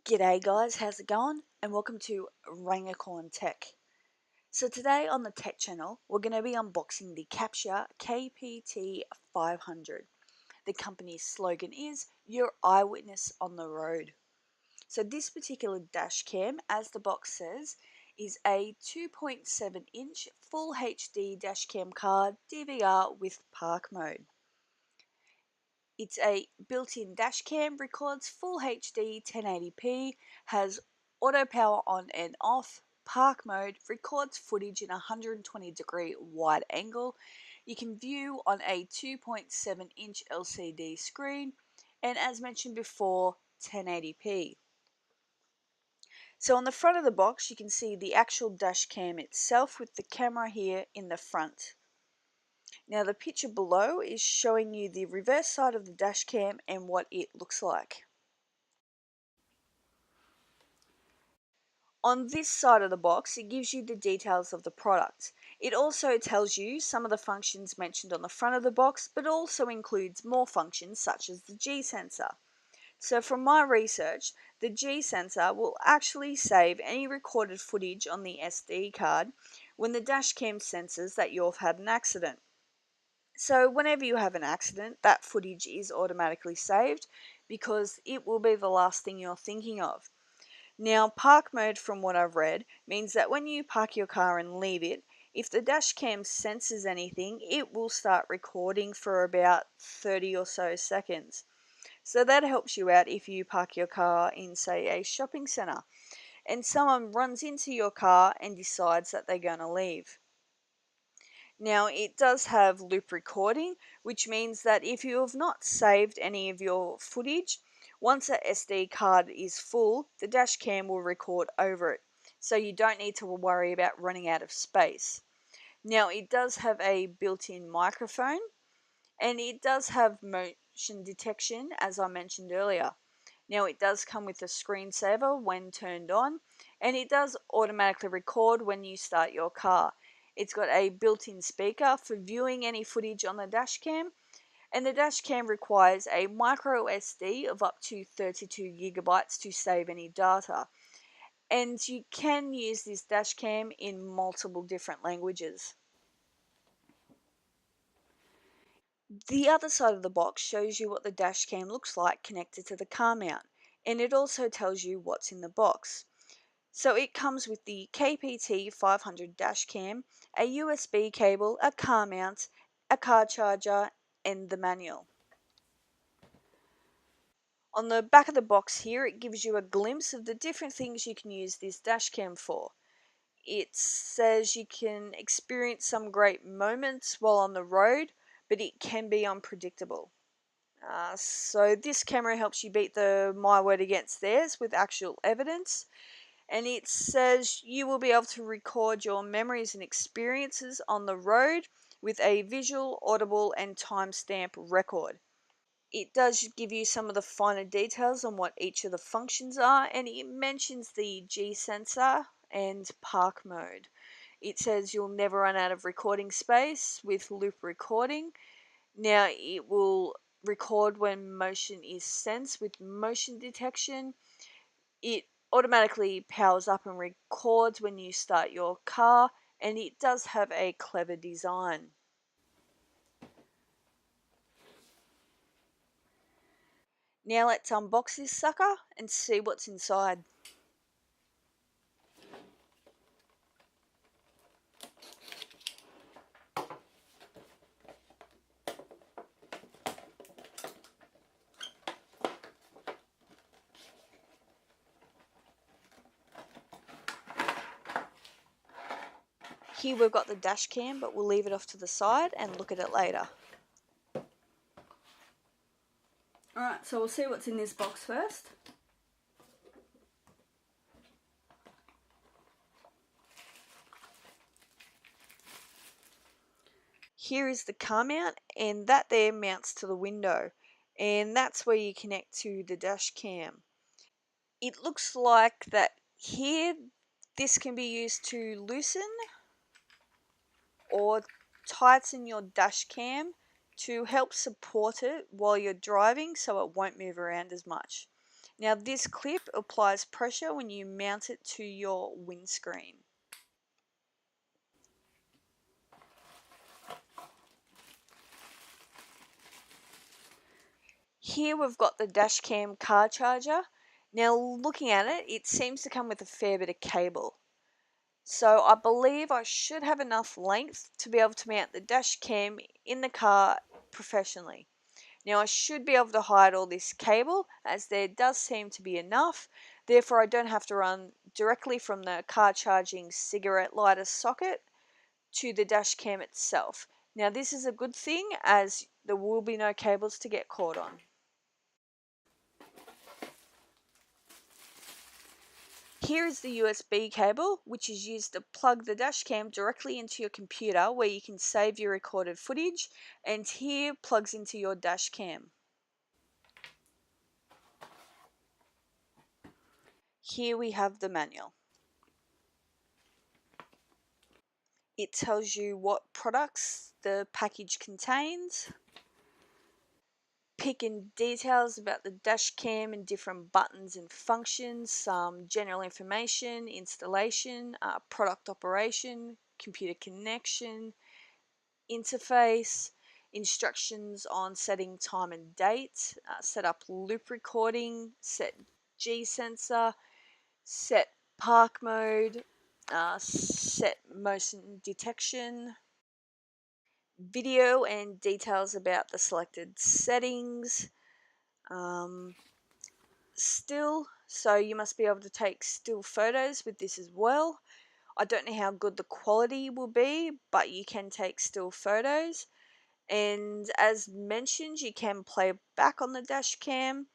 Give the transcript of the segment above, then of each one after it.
G'day guys, how's it going? And welcome to Rangacorn Tech. So today on the Tech channel, we're going to be unboxing the Capture KPT 500. The company's slogan is, "Your eyewitness on the road." So this particular dash cam, as the box says, is a 2.7 inch full HD dash cam card DVR with park mode. It's a built-in dash cam, records full HD 1080p, has auto power on and off, park mode, records footage in 120-degree wide angle. You can view on a 2.7 inch LCD screen, and as mentioned before, 1080p. So on the front of the box you can see the actual dash cam itself with the camera here in the front. Now the picture below is showing you the reverse side of the dash cam and what it looks like. On this side of the box, it gives you the details of the product. It also tells you some of the functions mentioned on the front of the box, but also includes more functions such as the G sensor. So from my research, the G sensor will actually save any recorded footage on the SD card when the dash cam senses that you've had an accident. So whenever you have an accident, that footage is automatically saved because it will be the last thing you're thinking of. Now, park mode, from what I've read, means that when you park your car and leave it, if the dash cam senses anything, it will start recording for about 30 or so seconds. So that helps you out if you park your car in, say, a shopping centre and someone runs into your car and decides that they're going to leave. Now it does have loop recording, which means that if you have not saved any of your footage, once that SD card is full, the dash cam will record over it. So you don't need to worry about running out of space. Now it does have a built-in microphone and it does have motion detection, as I mentioned earlier. Now it does come with a screensaver when turned on, and it does automatically record when you start your car. It's got a built-in speaker for viewing any footage on the dash cam, and the dash cam requires a micro SD of up to 32 gigabytes to save any data. And you can use this dash cam in multiple different languages. The other side of the box shows you what the dash cam looks like connected to the car mount, and it also tells you what's in the box. So it comes with the KPT 500 dash cam, a USB cable, a car mount, a car charger, and the manual. On the back of the box here, it gives you a glimpse of the different things you can use this dash cam for. It says you can experience some great moments while on the road, but it can be unpredictable. So this camera helps you beat the my word against theirs with actual evidence. And it says you will be able to record your memories and experiences on the road with a visual, audible, and timestamp record. It does give you some of the finer details on what each of the functions are, and it mentions the G sensor and park mode. It says you'll never run out of recording space with loop recording. Now it will record when motion is sensed with motion detection. It automatically powers up and records when you start your car, and it does have a clever design. Now let's unbox this sucker and see what's inside. Here we've got the dash cam, but we'll leave it off to the side and look at it later. Alright, so we'll see what's in this box first. Here is the car mount, and that there mounts to the window, and that's where you connect to the dash cam. It looks like that here this can be used to loosen or tighten your dash cam to help support it while you're driving so it won't move around as much. Now this clip applies pressure when you mount it to your windscreen. Here we've got the dashcam car charger. Now looking at it, it seems to come with a fair bit of cable. So I believe I should have enough length to be able to mount the dashcam in the car professionally. Now I should be able to hide all this cable as there does seem to be enough. Therefore I don't have to run directly from the car charging cigarette lighter socket to the dash cam itself. Now this is a good thing as there will be no cables to get caught on. Here is the USB cable, which is used to plug the dash cam directly into your computer where you can save your recorded footage, and here plugs into your dash cam. Here we have the manual. It tells you what products the package contains, picking details about the dash cam and different buttons and functions, some general information, installation, product operation, computer connection, interface, instructions on setting time and date, set up loop recording, set G sensor, set park mode, set motion detection, video and details about the selected settings, still, so you must be able to take still photos with this as well. I don't know how good the quality will be, but you can take still photos. And as mentioned, you can play back on the dash cam,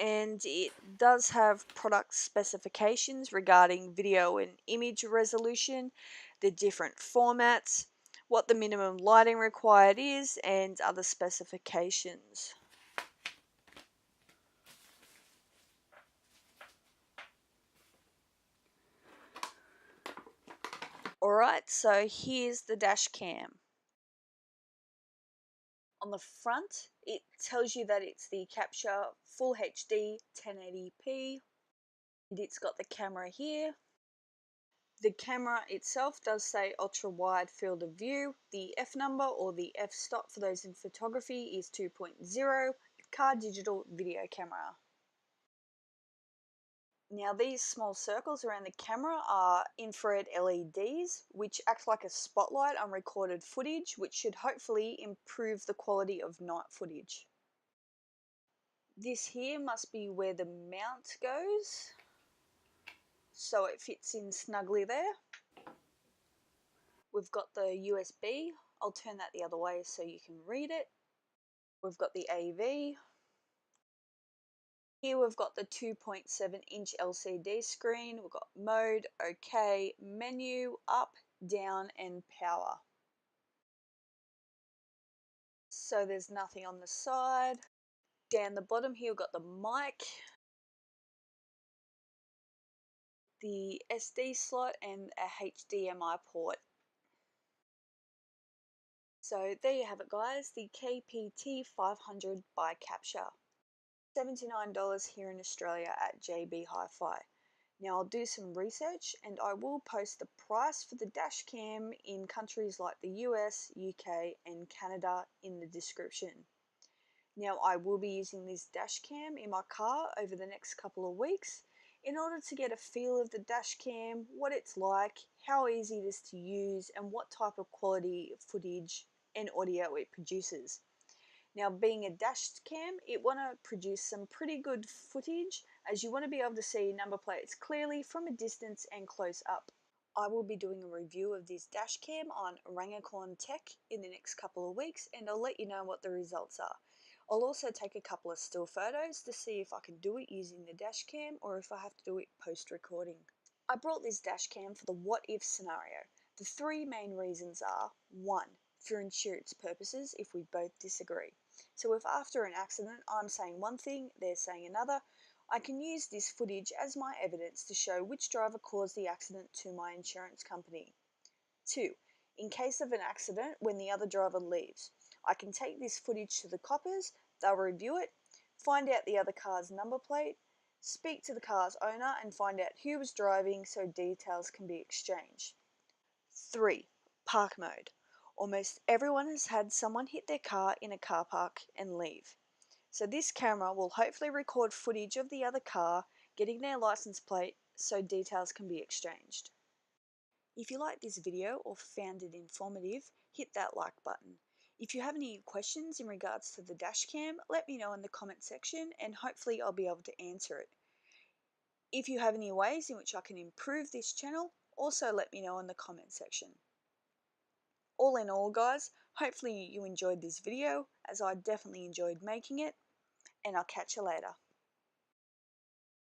and it does have product specifications regarding video and image resolution, the different formats, what the minimum lighting required is, and other specifications. Alright, so here's the dash cam. On the front, it tells you that it's the Capture Full HD 1080p, and it's got the camera here. The camera itself does say ultra wide field of view. The F number, or the F stop for those in photography, is 2.0, car digital video camera. Now these small circles around the camera are infrared LEDs, which act like a spotlight on recorded footage, which should hopefully improve the quality of night footage. This here must be where the mount goes, so it fits in snugly there. We've got the USB, I'll turn that the other way so you can read it. We've got the AV. Here we've got the 2.7-inch LCD screen. We've got mode, OK, menu, up, down, and power. So there's nothing on the side. Down the bottom here we've got the mic, the SD slot, and a HDMI port. So there you have it guys, the KPT 500 by Capture. $79 here in Australia at JB Hi-Fi. Now I'll do some research and I will post the price for the dash cam in countries like the US, UK and Canada in the description. Now I will be using this dash cam in my car over the next couple of weeks in order to get a feel of the dash cam, what it's like, how easy it is to use and what type of quality footage and audio it produces. Now being a dash cam, it want to produce some pretty good footage as you want to be able to see number plates clearly from a distance and close up. I will be doing a review of this dash cam on Orangucorn Tech in the next couple of weeks and I'll let you know what the results are. I'll also take a couple of still photos to see if I can do it using the dash cam or if I have to do it post-recording. I brought this dash cam for the what if scenario. The three main reasons are: 1. For insurance purposes if we both disagree. So if after an accident I'm saying one thing, they're saying another, I can use this footage as my evidence to show which driver caused the accident to my insurance company. 2. In case of an accident when the other driver leaves, I can take this footage to the coppers, they'll review it. find out the other car's number plate, speak to the car's owner and find out who was driving so details can be exchanged. 3. Park mode. Almost everyone has had someone hit their car in a car park and leave. So this camera will hopefully record footage of the other car getting their license plate so details can be exchanged. If you liked this video or found it informative, hit that like button. If you have any questions in regards to the dash cam, let me know in the comment section and hopefully I'll be able to answer it. If you have any ways in which I can improve this channel, also let me know in the comment section. All in all guys, hopefully you enjoyed this video as I definitely enjoyed making it, and I'll catch you later.